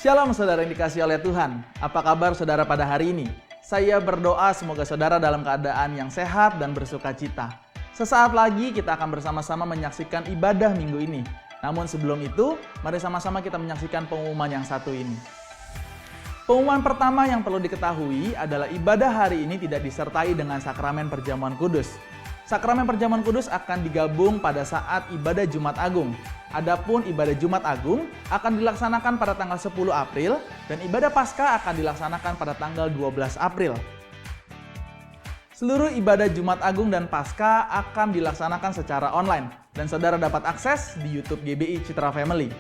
Shalom saudara yang dikasihi oleh Tuhan. Apa kabar saudara pada hari ini? Saya berdoa semoga saudara dalam keadaan yang sehat dan bersuka cita. Sesaat lagi kita akan bersama-sama menyaksikan ibadah minggu ini. Namun sebelum itu, mari sama-sama kita menyaksikan pengumuman yang satu ini. Pengumuman pertama yang perlu diketahui adalah ibadah hari ini tidak disertai dengan sakramen perjamuan kudus. Sakramen perjamuan kudus akan digabung pada saat ibadah Jumat Agung. Adapun ibadah Jumat Agung akan dilaksanakan pada tanggal 10 April dan ibadah Paskah akan dilaksanakan pada tanggal 12 April. Seluruh ibadah Jumat Agung dan Paskah akan dilaksanakan secara online dan saudara dapat akses di YouTube GBI Citra Family.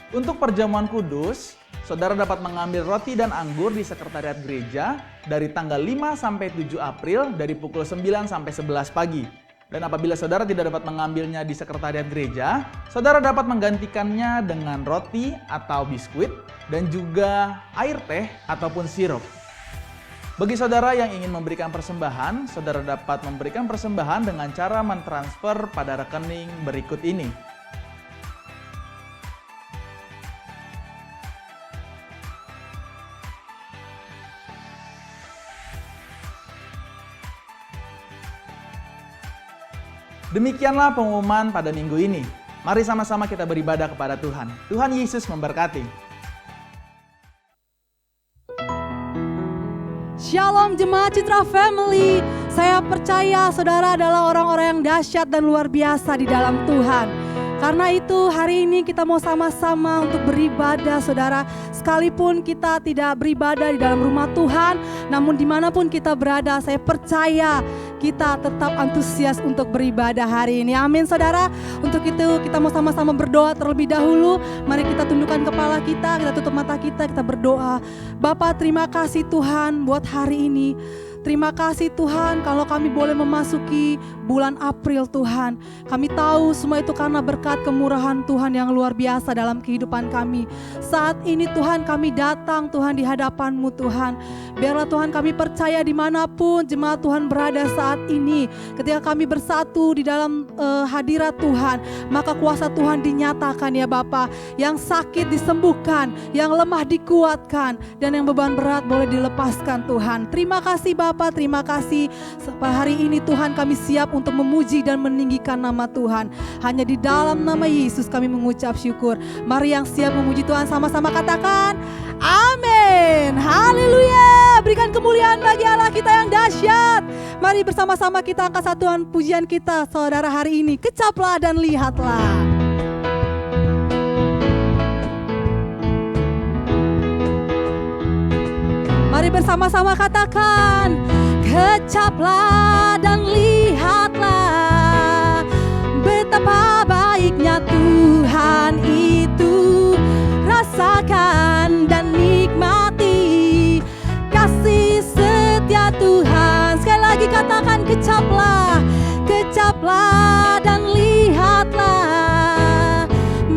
Untuk perjamuan kudus, saudara dapat mengambil roti dan anggur di sekretariat gereja dari tanggal 5 sampai 7 April dari pukul 9 sampai 11 pagi. Dan apabila saudara tidak dapat mengambilnya di sekretariat gereja, saudara dapat menggantikannya dengan roti atau biskuit dan juga air teh ataupun sirup. Bagi saudara yang ingin memberikan persembahan, saudara dapat memberikan persembahan dengan cara mentransfer pada rekening berikut ini. Demikianlah pengumuman pada minggu ini. Mari sama-sama kita beribadah kepada Tuhan. Tuhan Yesus memberkati. Shalom jemaat Citra Family. Saya percaya saudara adalah orang-orang yang dahsyat dan luar biasa di dalam Tuhan. Karena itu hari ini kita mau sama-sama untuk beribadah saudara. Sekalipun kita tidak beribadah di dalam rumah Tuhan, namun dimanapun kita berada, saya percaya kita tetap antusias untuk beribadah hari ini. Amin saudara. Untuk itu kita mau sama-sama berdoa terlebih dahulu. Mari kita tundukkan kepala kita tutup mata kita berdoa. Bapa, terima kasih Tuhan buat hari ini. Terima kasih Tuhan kalau kami boleh memasuki bulan April Tuhan. Kami tahu semua itu karena berkat kemurahan Tuhan yang luar biasa dalam kehidupan kami. Saat ini Tuhan kami datang Tuhan di hadapan-Mu Tuhan. Biarlah Tuhan kami percaya dimanapun jemaat Tuhan berada saat ini. Ketika kami bersatu di dalam hadirat Tuhan, maka kuasa Tuhan dinyatakan ya Bapa. Yang sakit disembuhkan, yang lemah dikuatkan, dan yang beban berat boleh dilepaskan Tuhan. Terima kasih Bapa, terima kasih. Hari ini Tuhan kami siap untuk memuji dan meninggikan nama Tuhan. Hanya di dalam nama Yesus kami mengucap syukur. Mari yang siap memuji Tuhan sama-sama katakan amin. Haleluya. Berikan kemuliaan bagi Allah kita yang dahsyat. Mari bersama-sama kita angkat satuan pujian kita saudara hari ini. Kecaplah dan lihatlah. Mari bersama-sama katakan kecaplah dan lihatlah betapa baiknya Tuhan itu. Rasakan dan nikmati kasih setia Tuhan. Sekali lagi katakan kecaplah, kecaplah dan lihatlah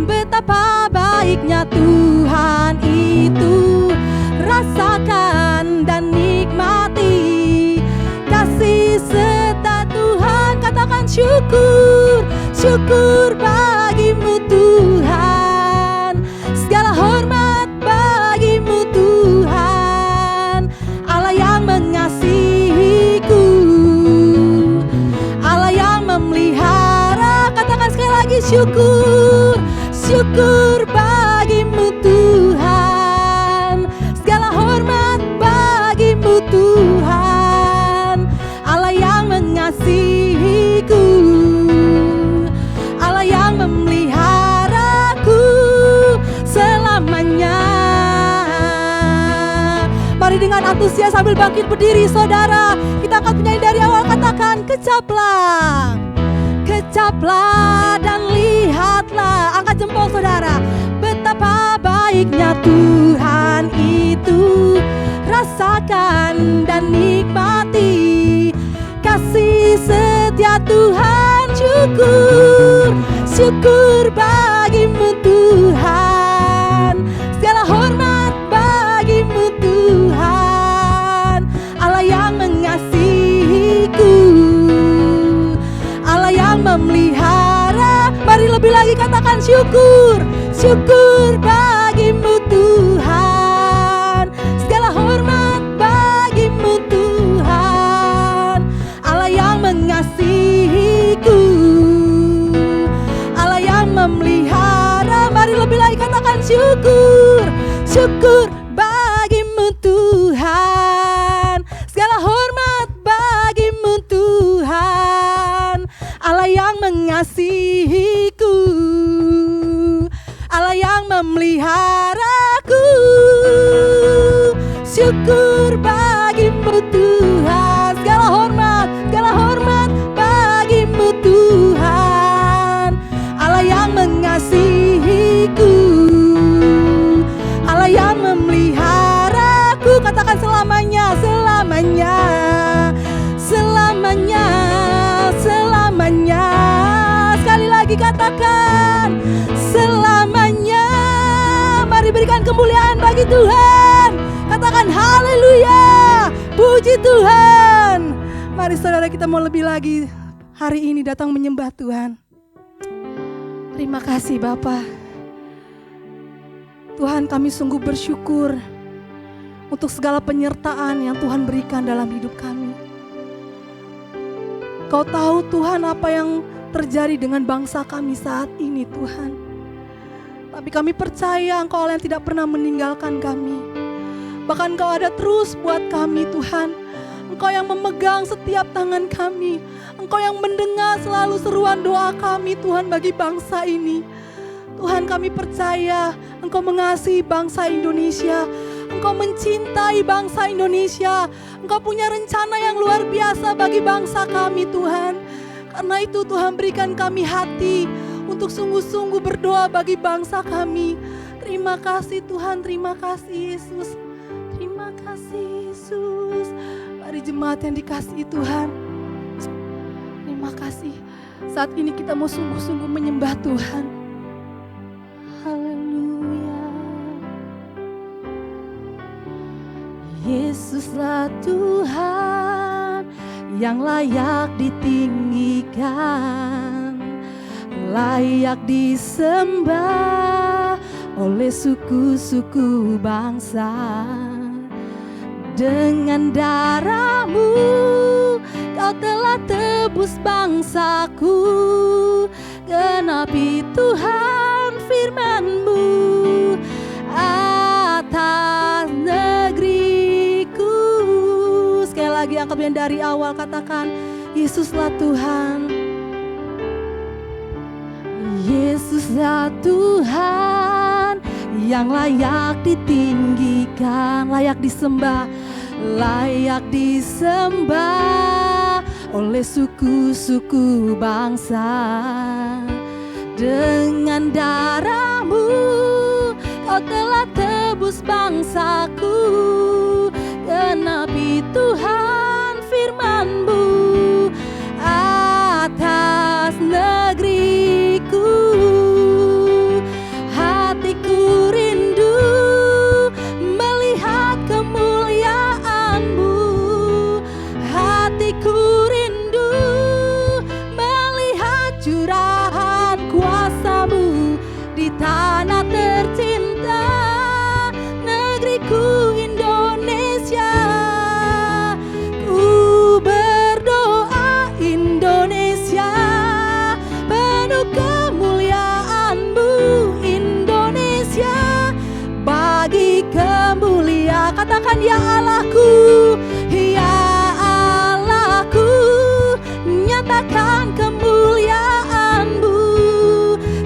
betapa baiknya Tuhan itu. Rasakan dan nikmati kasih setia Tuhan. Katakan syukur, syukur bagimu Tuhan. Segala hormat bagimu Tuhan. Allah yang mengasihiku, Allah yang memelihara. Katakan sekali lagi syukur, syukur bagimu Tuhan. Segala hormat bagimu Tuhan. Allah yang mengasihiku, Allah yang memeliharaku selamanya. Mari dengan antusias sambil bangkit berdiri saudara. Kita akan menyanyi dari awal. Katakan kecaplah, kecaplah dan lihatlah. Angkat jempol saudara. Betapa baiknya Tuhan itu. Rasakan dan nikmati kasih setia Tuhan. Syukur, syukur bagimu Tuhan. Segala hormat bagimu Tuhan. Allah yang mengasihiku, Allah yang memelihara. Mari lebih lagi katakan syukur, syukur bagimu syukur, syukur bagimu Tuhan. Segala hormat bagimu Tuhan, Allah yang mengasihiku, Allah yang memeliharaku. Syukur bagimu Tuhan, segala hormat bagimu Tuhan, Allah yang mengasihiku, Allah yang memeliharaku. Katakan selamanya, selamanya, selamanya, selamanya. Sekali lagi katakan selamanya. Mari berikan kemuliaan bagi Tuhan. Katakan haleluya, puji Tuhan. Mari saudara, kita mau lebih lagi hari ini datang menyembah Tuhan. Terima kasih Bapa. Tuhan, kami sungguh bersyukur untuk segala penyertaan yang Tuhan berikan dalam hidup kami. Kau tahu Tuhan apa yang terjadi dengan bangsa kami saat ini Tuhan. Tapi kami percaya Engkau Allah yang tidak pernah meninggalkan kami. Bahkan Engkau ada terus buat kami Tuhan. Engkau yang memegang setiap tangan kami. Engkau yang mendengar selalu seruan doa kami Tuhan bagi bangsa ini. Tuhan, kami percaya Engkau mengasihi bangsa Indonesia. Engkau mencintai bangsa Indonesia. Engkau punya rencana yang luar biasa bagi bangsa kami Tuhan. Karena itu Tuhan, berikan kami hati untuk sungguh-sungguh berdoa bagi bangsa kami. Terima kasih Tuhan, terima kasih Yesus. Terima kasih Yesus. Mari jemaat yang dikasihi Tuhan, terima kasih. Saat ini kita mau sungguh-sungguh menyembah Tuhan. Haleluya. Yesuslah Tuhan yang layak ditinggikan, layak disembah oleh suku-suku bangsa. Dengan darah-Mu Kau telah tebus bangsaku, genapi Tuhan firman-Mu atas negeriku. Sekali lagi angkat yang dari awal, katakan Yesuslah Tuhan. Yesuslah Tuhan yang layak ditinggikan, layak disembah, layak disembah oleh suku-suku bangsa. Dengan darah-Mu Kau telah tebus bangsaku, genapi Tuhan firman-Mu atas negeriku. Hatiku rindu melihat kemuliaan-Mu, hatiku rindu melihat curahan kuasa-Mu di tanah tercinta, negeriku Indonesia. Ku berdoa Indonesia penuh kemuliaan-Mu, Indonesia bagi kemuliaan. Katakan ya Allahku, ya Allahku, nyatakan kemuliaan-Mu.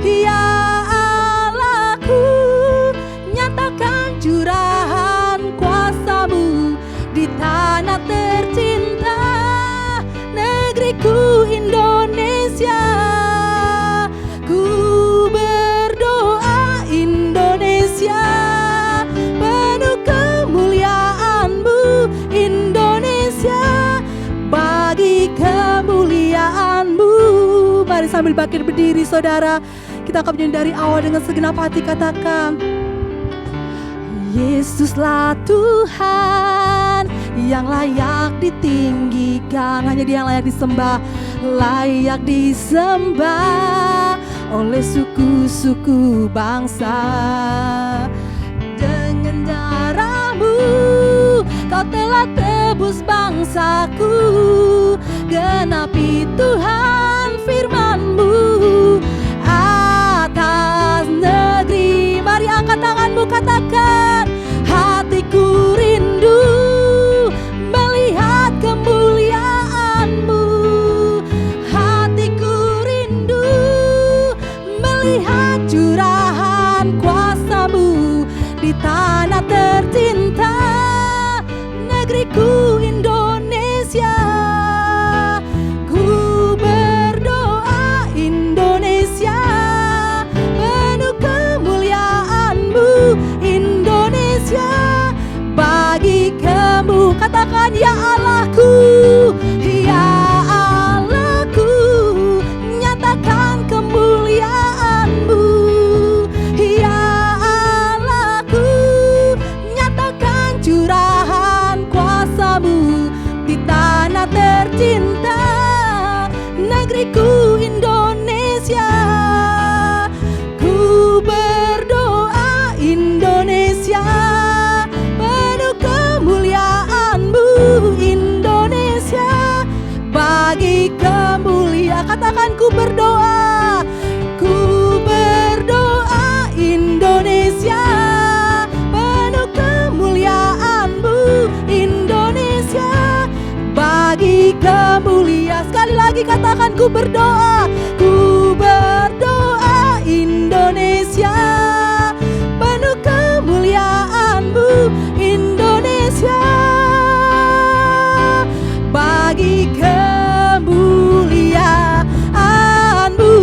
Ya Allahku, nyatakan curahan kuasa-Mu di tanah tercinta, negeriku Indonesia. Ku berdoa Indonesia penuh kemuliaan-Mu, Indonesia bagi kemuliaan-Mu. Mari sambil bangkit berdiri saudara, kita akan menyanyi dari awal dengan segenap hati, katakan Yesuslah Tuhan yang layak ditinggikan, hanya Dia yang layak disembah, layak disembah oleh suku-suku bangsa. Dengan darah-Mu Kau telah tebus bangsaku, genapi Tuhan firman-Mu atas negeri. Mari angkat nyatakan kuasa-Mu di tanah tercinta, negeriku Indonesia. Ku berdoa Indonesia, penuh kemuliaan-Mu Indonesia. Bagi-Mu, katakan ya Allahku, ya Allahku, nyatakan kemuliaan-Mu. Ya Allahku, nyatakan curahan kuasa-Mu di tanah tercinta, negeriku Indonesia. Ku berdoa Indonesia, penuh kemuliaan-Mu Indonesia. Bagi kemuliaan, katakan ku berdoa Indonesia, penuh kemuliaan-Mu Indonesia. Bagi kemuliaan, sekali lagi katakan ku berdoa Indonesia, penuh kemuliaan-Mu Indonesia. Bagi kemuliaan-Mu.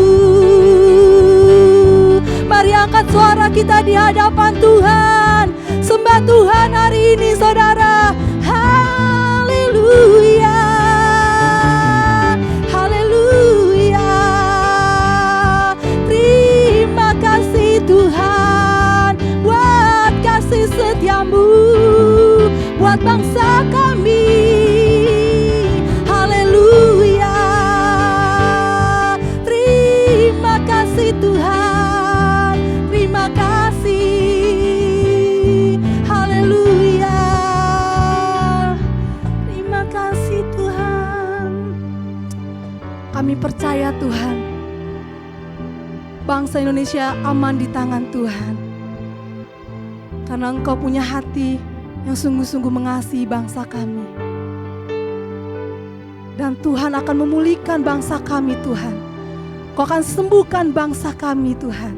Mari angkat suara kita di hadapan Tuhan, sembah Tuhan hari ini saudara. Haleluya, haleluya. Terima kasih Tuhan buat kasih setia-Mu buat bangsa kami. Haleluya, terima kasih Tuhan, terima kasih. Haleluya, terima kasih Tuhan. Kami percaya Tuhan, bangsa Indonesia aman di tangan Tuhan, karena Engkau punya hati yang sungguh-sungguh mengasihi bangsa kami. Dan Tuhan akan memulihkan bangsa kami Tuhan. Kau akan sembuhkan bangsa kami Tuhan,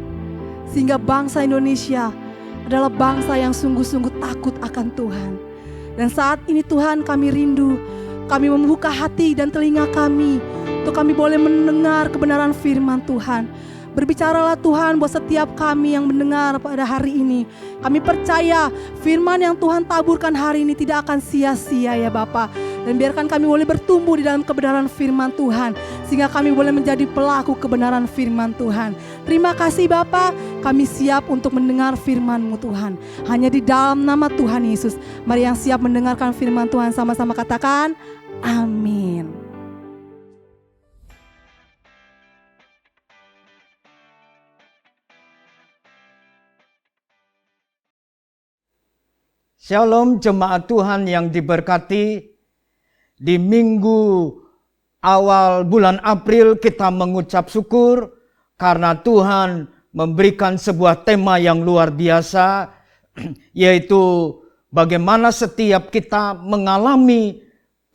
sehingga bangsa Indonesia adalah bangsa yang sungguh-sungguh takut akan Tuhan. Dan saat ini Tuhan, kami rindu, kami membuka hati dan telinga kami untuk kami boleh mendengar kebenaran firman Tuhan. Berbicaralah Tuhan buat setiap kami yang mendengar pada hari ini. Kami percaya firman yang Tuhan taburkan hari ini tidak akan sia-sia ya Bapa. Dan biarkan kami boleh bertumbuh di dalam kebenaran firman Tuhan, sehingga kami boleh menjadi pelaku kebenaran firman Tuhan. Terima kasih Bapa, kami siap untuk mendengar firman-Mu Tuhan. Hanya di dalam nama Tuhan Yesus. Mari yang siap mendengarkan firman Tuhan sama-sama katakan amin. Shalom jemaat Tuhan yang diberkati. Di minggu awal bulan April kita mengucap syukur karena Tuhan memberikan sebuah tema yang luar biasa, yaitu bagaimana setiap kita mengalami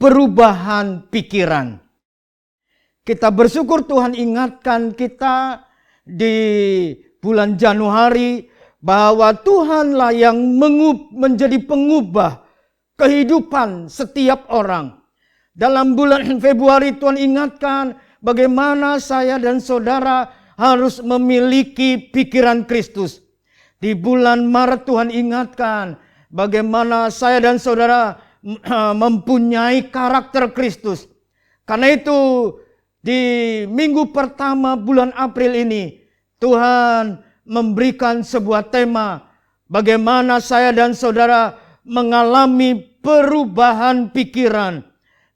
perubahan pikiran. Kita bersyukur Tuhan ingatkan kita di bulan Januari bahwa Tuhanlah yang menjadi pengubah kehidupan setiap orang. Dalam bulan Februari Tuhan ingatkan bagaimana saya dan saudara harus memiliki pikiran Kristus. Di bulan Maret Tuhan ingatkan bagaimana saya dan saudara mempunyai karakter Kristus. Karena itu di minggu pertama bulan April ini Tuhan memberikan sebuah tema bagaimana saya dan saudara mengalami perubahan pikiran.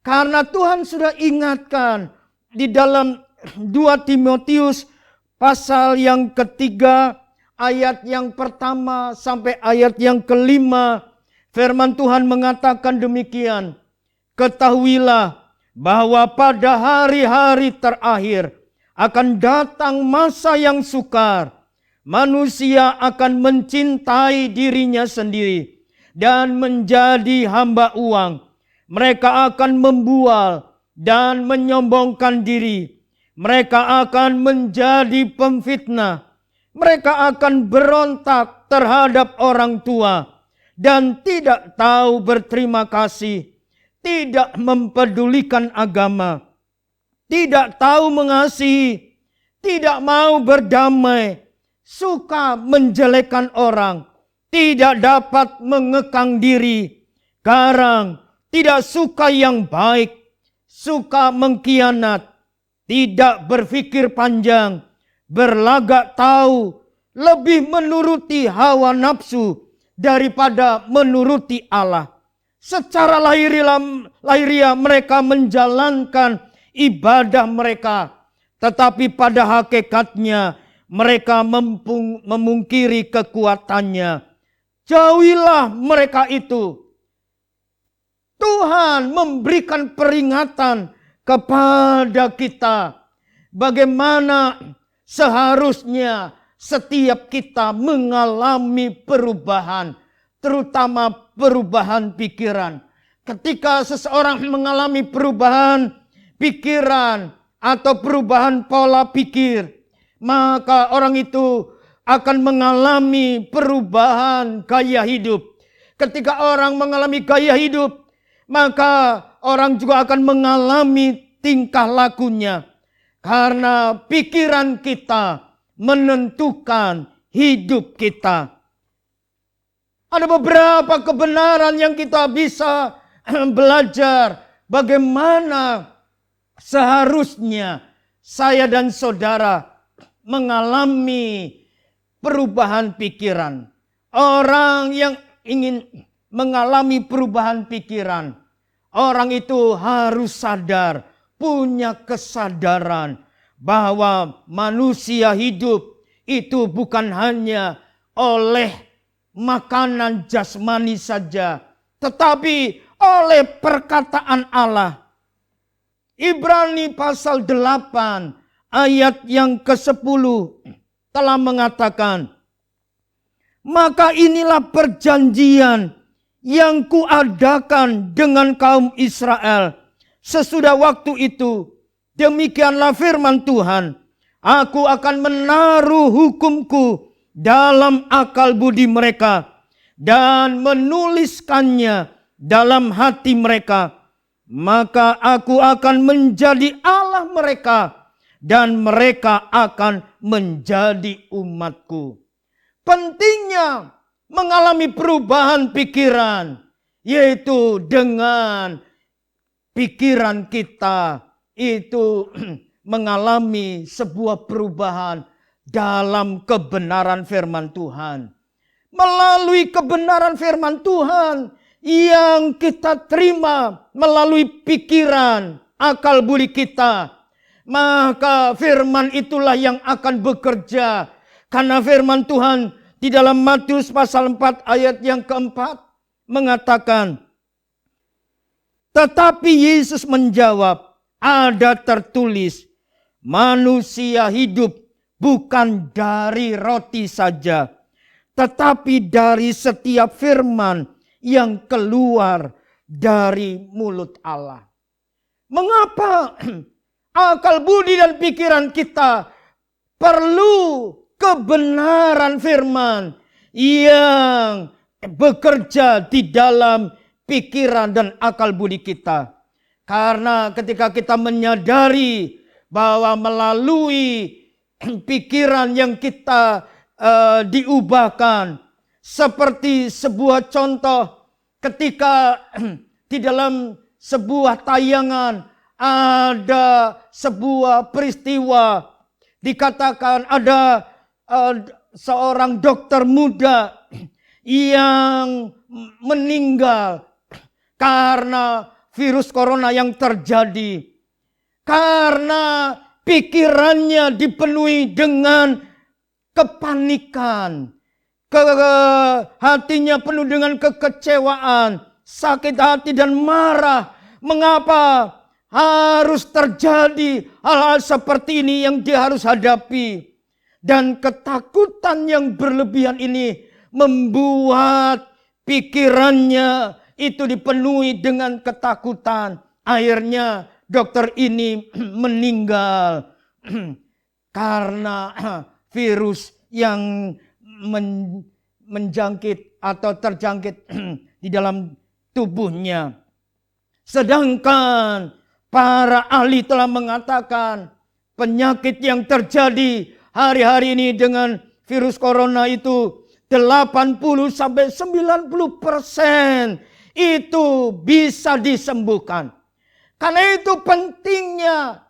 Karena Tuhan sudah ingatkan di dalam 2 Timotius pasal yang ketiga ayat yang pertama sampai ayat yang kelima, firman Tuhan mengatakan demikian. Ketahuilah bahwa pada hari-hari terakhir akan datang masa yang sukar. Manusia akan mencintai dirinya sendiri dan menjadi hamba uang. Mereka akan membual dan menyombongkan diri. Mereka akan menjadi pemfitnah, Mereka akan berontak terhadap orang tua dan tidak tahu berterima kasih, tidak mempedulikan agama, tidak tahu mengasihi, tidak mau berdamai, suka menjelekkan orang, tidak dapat mengekang diri, garang, tidak suka yang baik, suka mengkhianat, tidak berpikir panjang, berlagak tahu, lebih menuruti hawa nafsu daripada menuruti Allah. Secara lahiriah mereka menjalankan ibadah mereka, tetapi pada hakikatnya mereka memungkiri kekuatannya. Jauhilah mereka itu. Tuhan memberikan peringatan kepada kita bagaimana seharusnya setiap kita mengalami perubahan, terutama perubahan pikiran. Ketika seseorang mengalami perubahan pikiran atau perubahan pola pikir, maka orang itu akan mengalami perubahan gaya hidup. Ketika orang mengalami gaya hidup, maka orang juga akan mengalami tingkah lakunya. Karena pikiran kita menentukan hidup kita. Ada beberapa kebenaran yang kita bisa belajar bagaimana seharusnya saya dan saudara mengalami perubahan pikiran. Orang yang ingin mengalami perubahan pikiran, orang itu harus sadar, punya kesadaran bahwa manusia hidup itu bukan hanya oleh makanan jasmani saja, tetapi oleh perkataan Allah. Ibrani pasal 8 ayat yang ke-10 telah mengatakan, maka inilah perjanjian yang kuadakan dengan kaum Israel sesudah waktu itu. Demikianlah firman Tuhan, aku akan menaruh hukumku dalam akal budi mereka dan menuliskannya dalam hati mereka. Maka aku akan menjadi Allah mereka dan mereka akan menjadi umatku. Pentingnya mengalami perubahan pikiran, yaitu dengan pikiran kita itu mengalami sebuah perubahan dalam kebenaran firman Tuhan. Melalui kebenaran firman Tuhan yang kita terima melalui pikiran, akal budi kita, maka firman itulah yang akan bekerja. Karena firman Tuhan di dalam Matius pasal 4 ayat yang keempat mengatakan, tetapi Yesus menjawab, ada tertulis, manusia hidup bukan dari roti saja, tetapi dari setiap firman yang keluar dari mulut Allah. Mengapa akal budi dan pikiran kita perlu kebenaran firman yang bekerja di dalam pikiran dan akal budi kita? Karena ketika kita menyadari bahwa melalui pikiran yang kita diubahkan, seperti sebuah contoh ketika di dalam sebuah tayangan ada sebuah peristiwa, dikatakan ada seorang dokter muda yang meninggal karena virus corona yang terjadi. Karena pikirannya dipenuhi dengan kepanikan. Hatinya penuh dengan kekecewaan, sakit hati dan marah. Mengapa harus terjadi hal-hal seperti ini yang dia harus hadapi? Dan ketakutan yang berlebihan ini membuat pikirannya itu dipenuhi dengan ketakutan. Akhirnya dokter ini meninggal karena virus yang menjangkit atau terjangkit di dalam tubuhnya. Sedangkan para ahli telah mengatakan penyakit yang terjadi hari-hari ini dengan virus corona itu 80-90% itu bisa disembuhkan. Karena itu pentingnya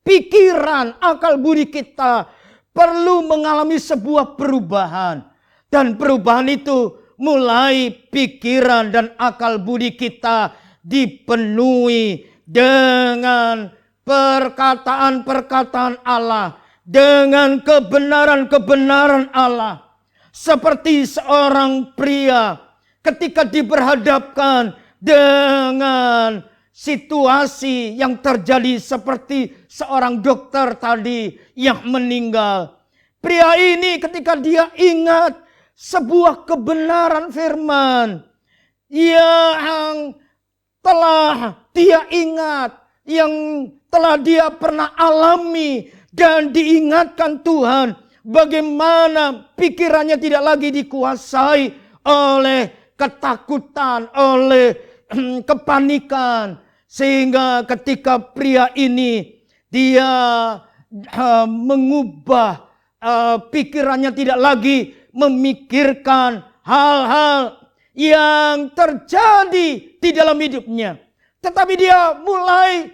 pikiran, akal budi kita perlu mengalami sebuah perubahan. Dan perubahan itu mulai pikiran dan akal budi kita dipenuhi dengan perkataan-perkataan Allah, dengan kebenaran-kebenaran Allah. Seperti seorang pria ketika diperhadapkan dengan situasi yang terjadi seperti seorang dokter tadi yang meninggal. Pria ini ketika dia ingat sebuah kebenaran firman yang telah dia ingat, yang telah dia pernah alami dan diingatkan Tuhan, bagaimana pikirannya tidak lagi dikuasai oleh ketakutan, oleh kepanikan. Sehingga ketika pria ini dia mengubah pikirannya, tidak lagi memikirkan hal-hal yang terjadi di dalam hidupnya, tetapi dia mulai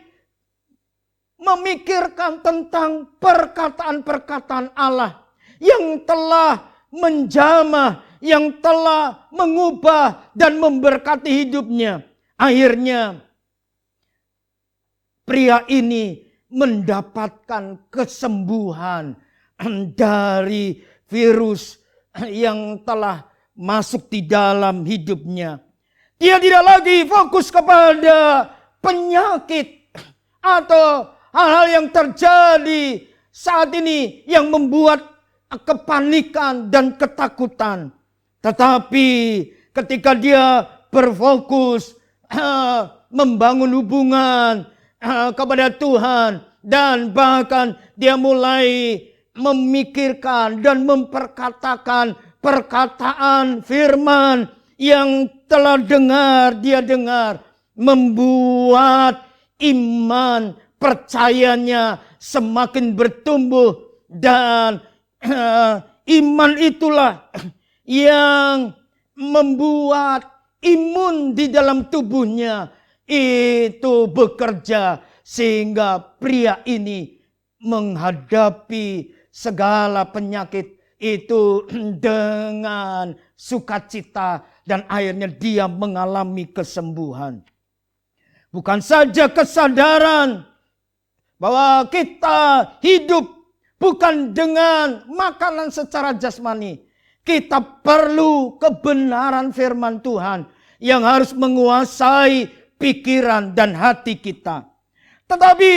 memikirkan tentang perkataan-perkataan Allah yang telah menjamah, yang telah mengubah dan memberkati hidupnya. Akhirnya pria ini mendapatkan kesembuhan dari virus yang telah masuk di dalam hidupnya. Dia tidak lagi fokus kepada penyakit atau hal-hal yang terjadi saat ini yang membuat kepanikan dan ketakutan. Tetapi ketika dia berfokus membangun hubungan kepada Tuhan, dan bahkan dia mulai memikirkan dan memperkatakan perkataan firman yang telah dia dengar, membuat iman percayanya semakin bertumbuh, dan iman itulah yang membuat imun di dalam tubuhnya itu bekerja, sehingga pria ini menghadapi segala penyakit itu dengan sukacita, dan akhirnya dia mengalami kesembuhan. Bukan saja kesadaran bahwa kita hidup bukan dengan makanan secara jasmani. Kita perlu kebenaran firman Tuhan yang harus menguasai pikiran dan hati kita. Tetapi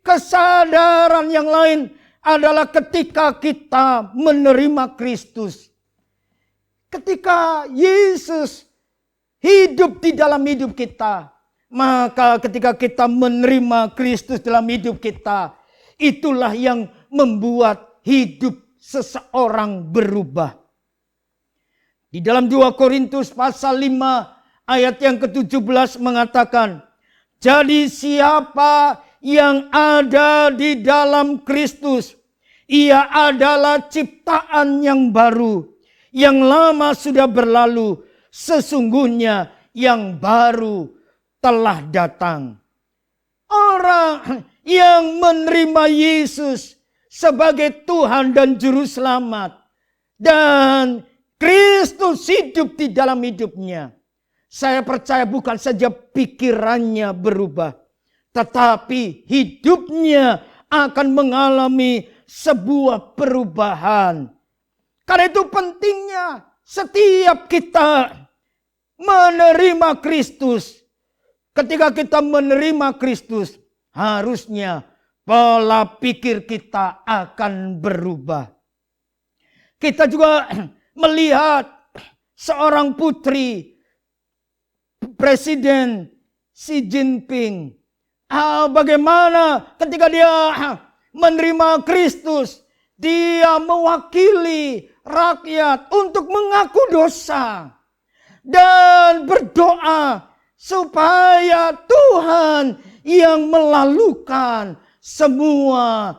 kesadaran yang lain adalah ketika kita menerima Kristus. Ketika Yesus hidup di dalam hidup kita, maka ketika kita menerima Kristus dalam hidup kita, itulah yang membuat hidup seseorang berubah. Di dalam 2 Korintus pasal 5 ayat yang ke-17 mengatakan, jadi siapa yang ada di dalam Kristus, ia adalah ciptaan yang baru. Yang lama sudah berlalu, sesungguhnya yang baru telah datang. Orang yang menerima Yesus sebagai Tuhan dan Juru Selamat, dan Kristus hidup di dalam hidupnya, saya percaya bukan saja pikirannya berubah, tetapi hidupnya akan mengalami sebuah perubahan. Karena itu pentingnya setiap kita menerima Kristus. Ketika kita menerima Kristus, harusnya pola pikir kita akan berubah. Kita juga melihat seorang putri Presiden Xi Jinping. Bagaimana ketika dia menerima Kristus, Dia mewakili rakyat untuk mengaku dosa dan berdoa supaya Tuhan yang melalukan semua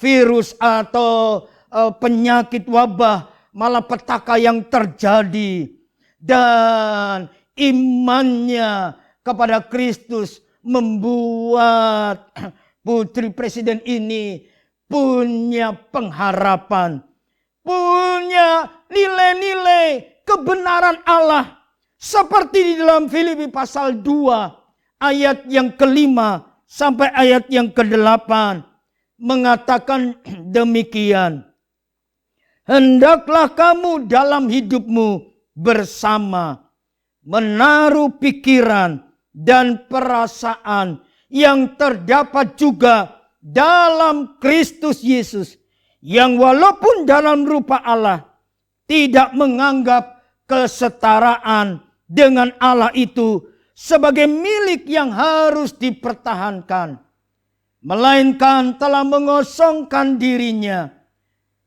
virus atau penyakit wabah malapetaka yang terjadi, dan imannya kepada Kristus membuat putri presiden ini punya pengharapan, punya nilai-nilai kebenaran Allah. Seperti di dalam Filipi pasal 2 ayat yang ke-5 sampai ayat yang ke-8 mengatakan demikian. Hendaklah kamu dalam hidupmu bersama menaruh pikiran dan perasaan yang terdapat juga dalam Kristus Yesus, yang walaupun dalam rupa Allah tidak menganggap kesetaraan dengan Allah itu sebagai milik yang harus dipertahankan, melainkan telah mengosongkan dirinya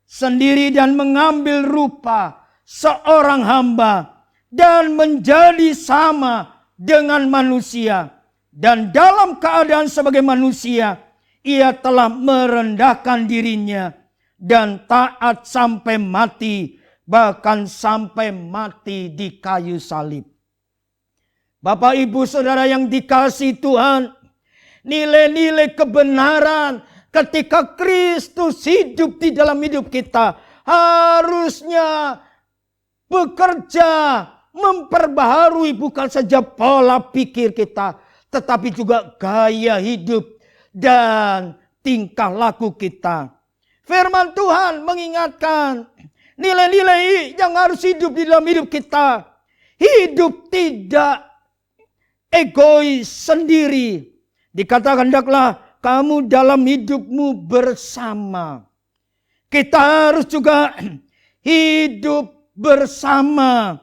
sendiri dan mengambil rupa seorang hamba dan menjadi sama dengan manusia, dan dalam keadaan sebagai manusia ia telah merendahkan dirinya dan taat sampai mati, bahkan sampai mati di kayu salib. Bapak, Ibu, Saudara yang dikasihi Tuhan, nilai-nilai kebenaran ketika Kristus hidup di dalam hidup kita harusnya bekerja memperbaharui bukan saja pola pikir kita, tetapi juga gaya hidup dan tingkah laku kita. Firman Tuhan mengingatkan nilai-nilai yang harus hidup di dalam hidup kita. Hidup tidak egois sendiri. Dikatakan hendaklah kamu dalam hidupmu bersama. Kita harus juga hidup bersama.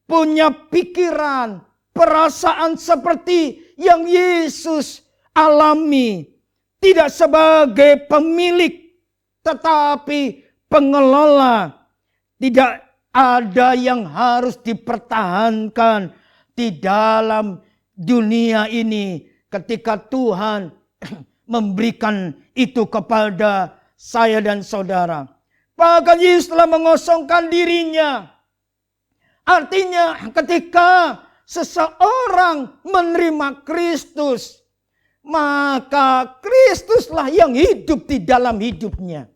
Punya pikiran, perasaan seperti yang Yesus alami. Tidak sebagai pemilik, tetapi pengelola. Tidak ada yang harus dipertahankan di dalam dunia ini ketika Tuhan memberikan itu kepada saya dan saudara. Bahkan Yesus telah mengosongkan dirinya. Artinya ketika seseorang menerima Kristus, maka Kristuslah yang hidup di dalam hidupnya.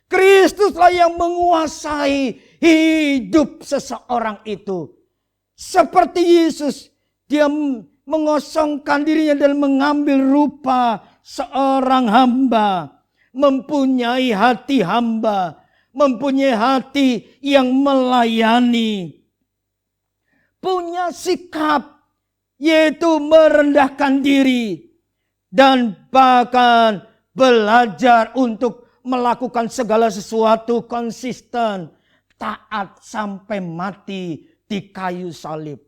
Kristuslah yang menguasai hidup seseorang itu. Seperti Yesus, dia mengosongkan dirinya dan mengambil rupa seorang hamba. Mempunyai hati hamba. Mempunyai hati yang melayani. Punya sikap, yaitu merendahkan diri. Dan bahkan belajar untuk melakukan segala sesuatu konsisten. Taat sampai mati di kayu salib.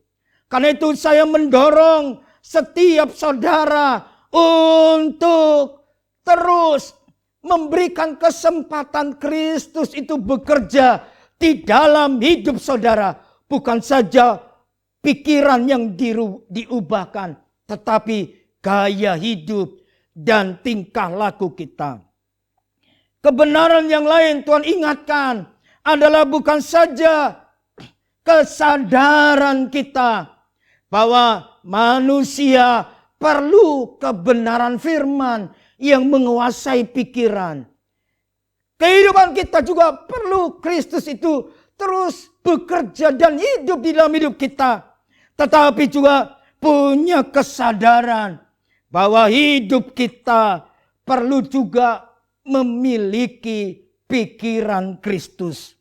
Karena itu saya mendorong setiap saudara untuk terus memberikan kesempatan Kristus itu bekerja di dalam hidup saudara. Bukan saja pikiran yang diubahkan, tetapi gaya hidup dan tingkah laku kita. Kebenaran yang lain Tuhan ingatkan adalah bukan saja kesadaran kita bahwa manusia perlu kebenaran firman yang menguasai pikiran. Kehidupan kita juga perlu Kristus itu terus bekerja dan hidup di dalam hidup kita. Tetapi juga punya kesadaran bahwa hidup kita perlu juga memiliki pikiran Kristus.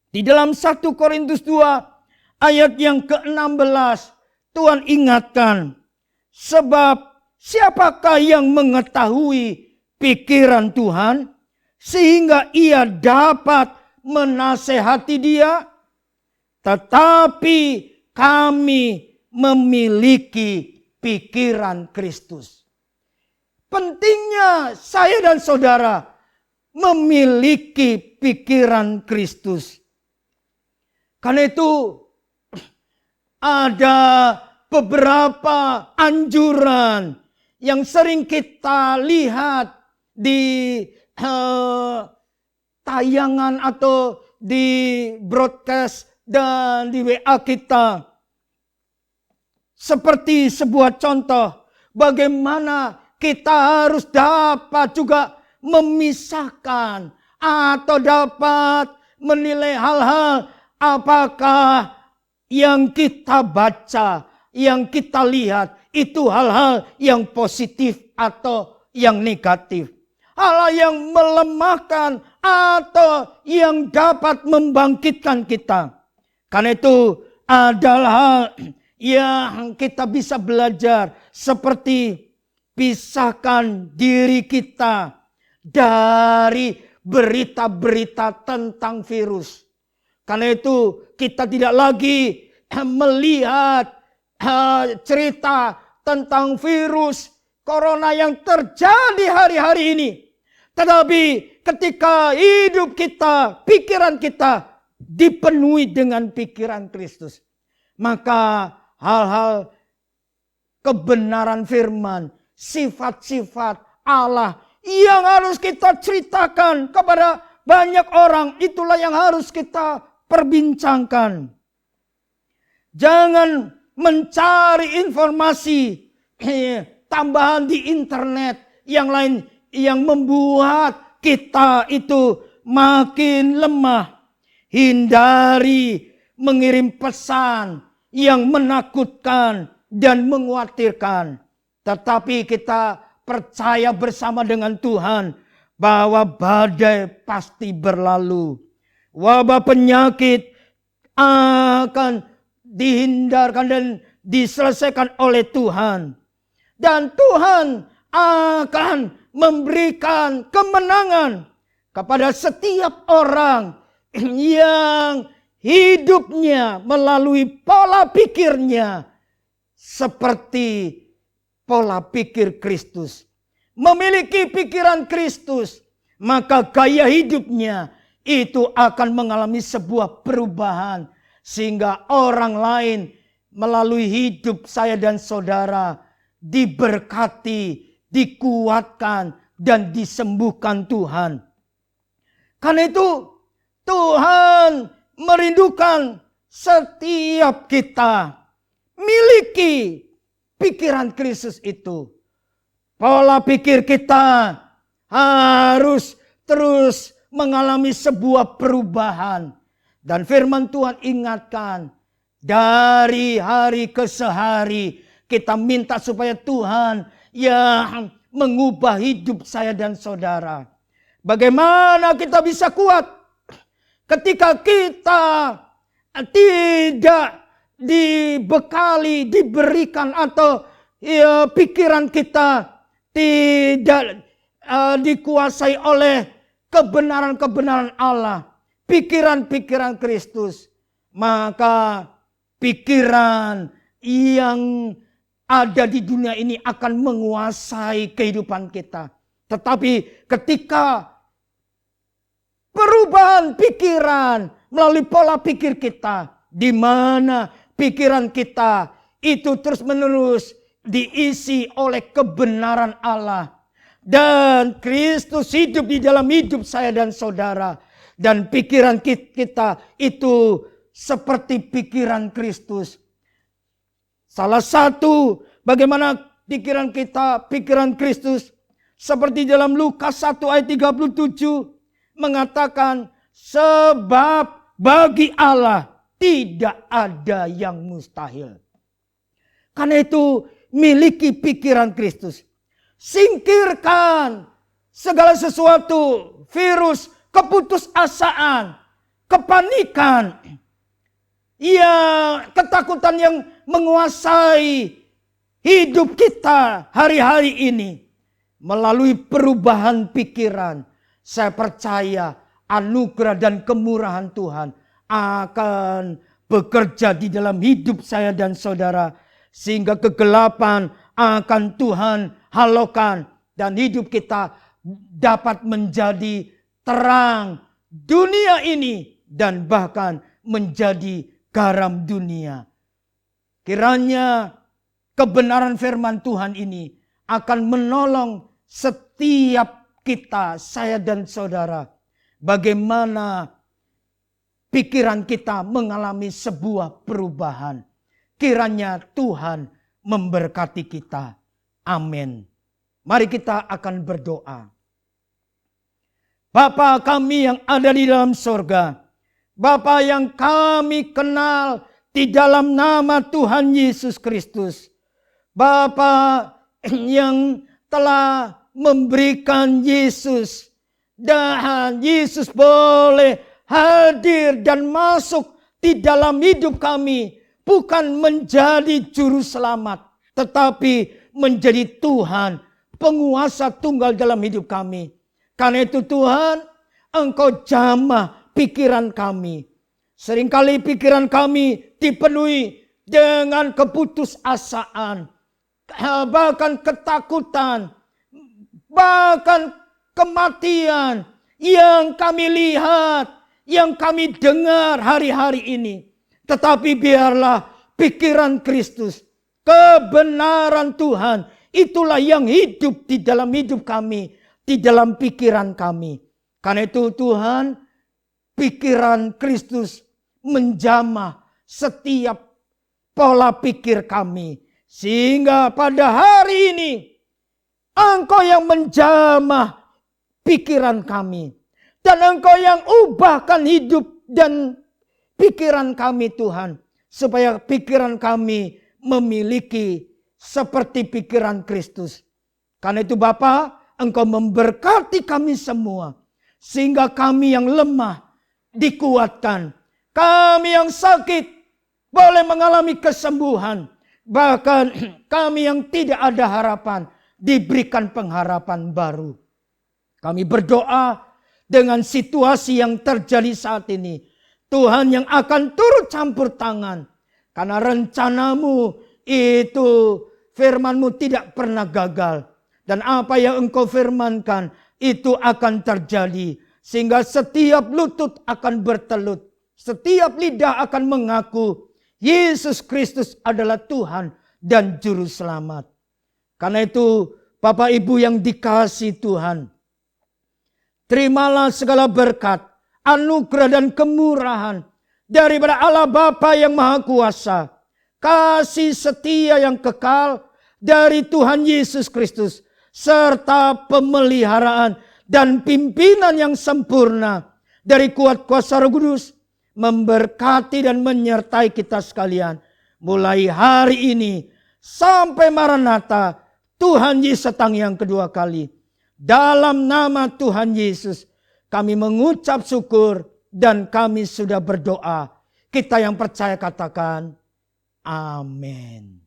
Di dalam 1 Korintus 2 ayat yang ke-16 Tuhan ingatkan, sebab siapakah yang mengetahui pikiran Tuhan sehingga ia dapat menasehati dia? Tetapi kami memiliki pikiran Kristus. Pentingnya saya dan saudara memiliki pikiran Kristus. Karena itu ada beberapa anjuran yang sering kita lihat di tayangan atau di broadcast dan di WA kita. Seperti sebuah contoh bagaimana kita harus dapat juga memisahkan atau dapat menilai hal-hal apakah yang kita baca, yang kita lihat itu hal-hal yang positif atau yang negatif. Hal yang melemahkan atau yang dapat membangkitkan kita. Karena itu adalah hal yang kita bisa belajar seperti pisahkan diri kita dari berita-berita tentang virus. Karena itu kita tidak lagi melihat cerita tentang virus corona yang terjadi hari-hari ini. Tetapi ketika hidup kita, pikiran kita dipenuhi dengan pikiran Kristus, maka hal-hal kebenaran firman, sifat-sifat Allah yang harus kita ceritakan kepada banyak orang, itulah yang harus kita perbincangkan. Jangan mencari informasi tambahan di internet yang lain yang membuat kita itu makin lemah. Hindari mengirim pesan yang menakutkan dan mengkhawatirkan. Tetapi kita percaya bersama dengan Tuhan bahwa badai pasti berlalu. Wabah penyakit akan dihindarkan dan diselesaikan oleh Tuhan. Dan Tuhan akan memberikan kemenangan kepada setiap orang yang hidupnya melalui pola pikirnya seperti pola pikir Kristus. Memiliki pikiran Kristus, maka gaya hidupnya itu akan mengalami sebuah perubahan. Sehingga orang lain melalui hidup saya dan saudara diberkati, dikuatkan, dan disembuhkan Tuhan. Karena itu Tuhan merindukan setiap kita miliki pikiran Kristus itu. Pola pikir kita harus terus mengalami sebuah perubahan. Dan firman Tuhan ingatkan, dari hari ke hari kita minta supaya Tuhan yang mengubah hidup saya dan saudara. Bagaimana kita bisa kuat ketika kita tidak dibekali, diberikan atau pikiran kita tidak dikuasai oleh kebenaran-kebenaran Allah, pikiran-pikiran Kristus, maka pikiran yang ada di dunia ini akan menguasai kehidupan kita. Tetapi ketika perubahan pikiran melalui pola pikir kita, di mana pikiran kita itu terus-menerus diisi oleh kebenaran Allah, dan Kristus hidup di dalam hidup saya dan saudara, dan pikiran kita itu seperti pikiran Kristus. Salah satu bagaimana pikiran kita, pikiran Kristus, seperti dalam Lukas 1 ayat 37 mengatakan, sebab bagi Allah tidak ada yang mustahil. Karena itu miliki pikiran Kristus. Singkirkan segala sesuatu, virus, keputusasaan, kepanikan, ketakutan yang menguasai hidup kita hari-hari ini. Melalui perubahan pikiran, saya percaya anugerah dan kemurahan Tuhan akan bekerja di dalam hidup saya dan saudara. Sehingga kegelapan akan Tuhan halaukan dan hidup kita dapat menjadi terang dunia ini dan bahkan menjadi garam dunia. Kiranya kebenaran firman Tuhan ini akan menolong setiap kita, saya dan saudara. Bagaimana pikiran kita mengalami sebuah perubahan. Kiranya Tuhan memberkati kita. Amin. Mari kita akan berdoa. Bapa kami yang ada di dalam sorga, Bapa yang kami kenal di dalam nama Tuhan Yesus Kristus, Bapa yang telah memberikan Yesus, dan Yesus boleh hadir dan masuk di dalam hidup kami, bukan menjadi juru selamat, tetapi menjadi Tuhan, penguasa tunggal dalam hidup kami. Karena itu Tuhan, Engkau jamah pikiran kami. Seringkali pikiran kami dipenuhi dengan keputusasaan, bahkan ketakutan, bahkan kematian yang kami lihat, yang kami dengar hari-hari ini. Tetapi biarlah pikiran Kristus, kebenaran Tuhan, itulah yang hidup di dalam hidup kami, di dalam pikiran kami. Karena itu Tuhan, pikiran Kristus menjamah setiap pola pikir kami. Sehingga pada hari ini, Engkau yang menjamah pikiran kami. Dan Engkau yang ubahkan hidup dan pikiran kami Tuhan. Supaya pikiran kami memiliki seperti pikiran Kristus. Karena itu Bapa, Engkau memberkati kami semua. Sehingga kami yang lemah dikuatkan. Kami yang sakit boleh mengalami kesembuhan. Bahkan kami yang tidak ada harapan diberikan pengharapan baru. Kami berdoa dengan situasi yang terjadi saat ini. Tuhan yang akan turut campur tangan. Karena rencanamu itu, firman-Mu tidak pernah gagal. Dan apa yang Engkau firmankan itu akan terjadi. Sehingga setiap lutut akan bertelut. Setiap lidah akan mengaku Yesus Kristus adalah Tuhan dan Juru Selamat. Karena itu Bapak Ibu yang dikasihi Tuhan, terimalah segala berkat, anugerah dan kemurahan daripada Allah Bapa yang Maha Kuasa. Kasih setia yang kekal dari Tuhan Yesus Kristus. Serta pemeliharaan dan pimpinan yang sempurna dari kuat kuasa Roh Kudus. Memberkati dan menyertai kita sekalian. Mulai hari ini sampai Maranatha, Tuhan Yesus datang yang kedua kali. Dalam nama Tuhan Yesus kami mengucap syukur dan kami sudah berdoa. Kita yang percaya katakan amin.